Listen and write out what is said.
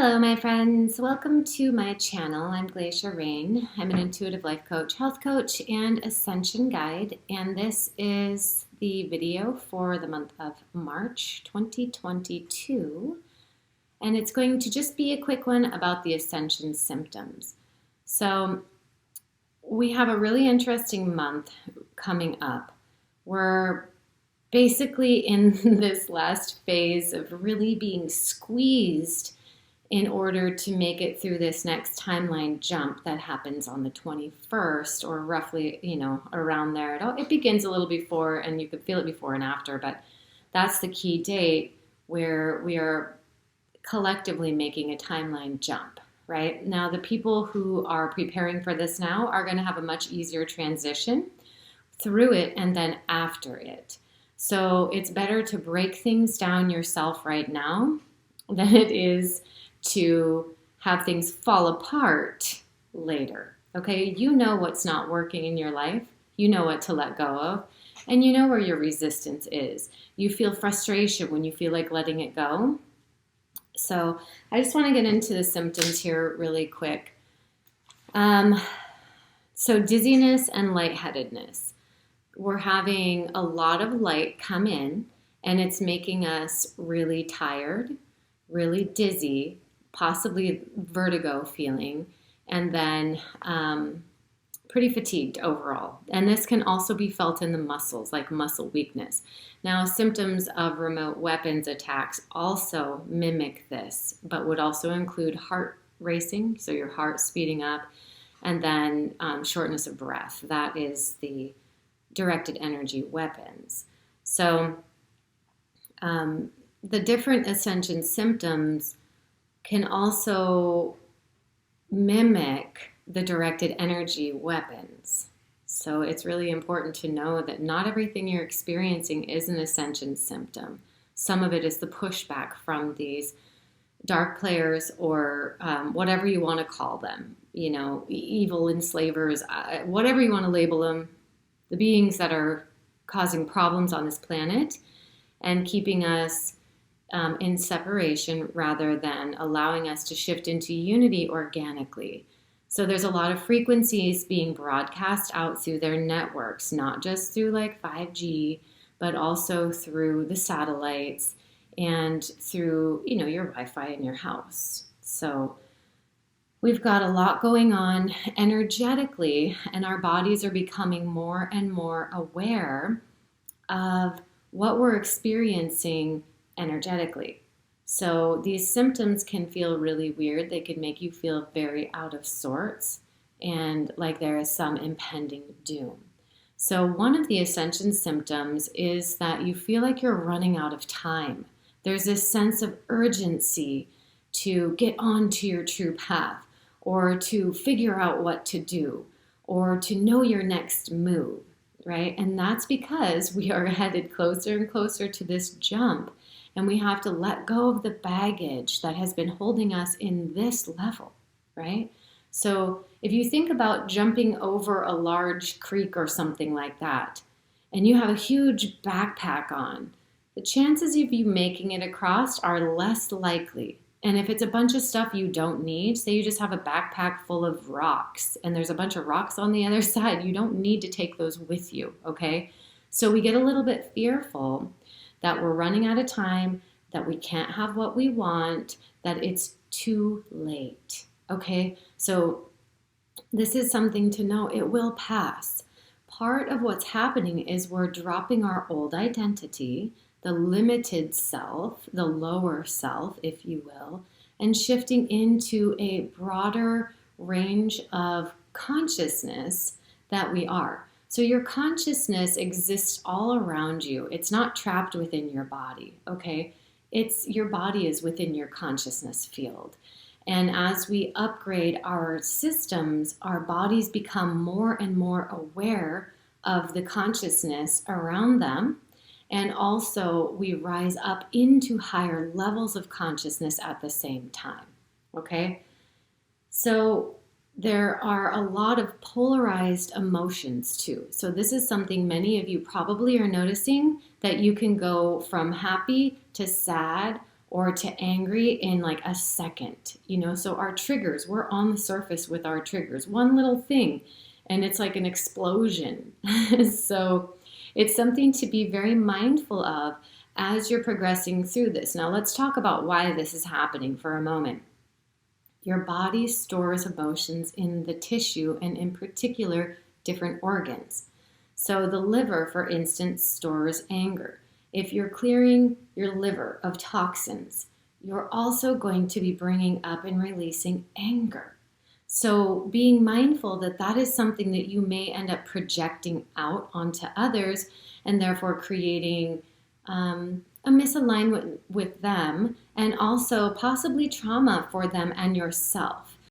Hello, my friends. Welcome to my channel. I'm Glacia Rain. I'm an intuitive life coach, health coach, and Ascension guide. And this is the video for the month of March 2022. And it's going to just be a quick one about the Ascension symptoms. So we have a really interesting month coming up. We're basically in this last phase of really being squeezed in order to make it through this next timeline jump that happens on the 21st, or roughly, around there. It begins a little before, and you could feel it before and after, but that's the key date where we are collectively making a timeline jump, right? Now, the people who are preparing for this now are going to have a much easier transition through it and then after it. So it's better to break things down yourself right now than it is to have things fall apart later. Okay, you know what's not working in your life, you know what to let go of, and you know where your resistance is. You feel frustration when you feel like letting it go. So I just want to get into the symptoms here really quick. So dizziness and lightheadedness. We're having a lot of light come in, and it's making us really tired, really dizzy, possibly vertigo feeling, and then pretty fatigued overall. And this can also be felt in the muscles, like muscle weakness. Now, symptoms of remote weapons attacks also mimic this, but would also include heart racing, so your heart speeding up, and then shortness of breath. That is the directed energy weapons. So the different Ascension symptoms can also mimic the directed energy weapons. So it's really important to know that not everything you're experiencing is an Ascension symptom. Some of it is the pushback from these dark players, or whatever you want to call them, evil enslavers, whatever you want to label them, the beings that are causing problems on this planet and keeping us in separation rather than allowing us to shift into unity organically. So there's a lot of frequencies being broadcast out through their networks, not just through like 5G, but also through the satellites and through, your Wi-Fi in your house. So we've got a lot going on energetically, and our bodies are becoming more and more aware of what we're experiencing energetically. So these symptoms can feel really weird. They can make you feel very out of sorts and like there is some impending doom. So one of the Ascension symptoms is that you feel like you're running out of time. There's this sense of urgency to get onto your true path, or to figure out what to do, or to know your next move, right? And that's because we are headed closer and closer to this jump, and we have to let go of the baggage that has been holding us in this level, right? So if you think about jumping over a large creek or something like that, and you have a huge backpack on, the chances of you making it across are less likely. And if it's a bunch of stuff you don't need, say you just have a backpack full of rocks and there's a bunch of rocks on the other side, you don't need to take those with you, okay? So we get a little bit fearful that we're running out of time, that we can't have what we want, that it's too late, okay? So this is something to know. It will pass. Part of what's happening is we're dropping our old identity, the limited self, the lower self, if you will, and shifting into a broader range of consciousness that we are. So your consciousness exists all around you. It's not trapped within your body, okay? Your body is within your consciousness field. And as we upgrade our systems, our bodies become more and more aware of the consciousness around them. And also we rise up into higher levels of consciousness at the same time, okay? So there are a lot of polarized emotions too. So this is something many of you probably are noticing, that you can go from happy to sad or to angry in like a second, so our triggers, we're on the surface with our triggers, one little thing, and it's like an explosion. So it's something to be very mindful of as you're progressing through this. Now let's talk about why this is happening for a moment. Your body stores emotions in the tissue, and in particular, different organs. So the liver, for instance, stores anger. If you're clearing your liver of toxins, you're also going to be bringing up and releasing anger. So being mindful that that is something that you may end up projecting out onto others, and therefore creating a misalignment with them, and also possibly trauma for them and yourself.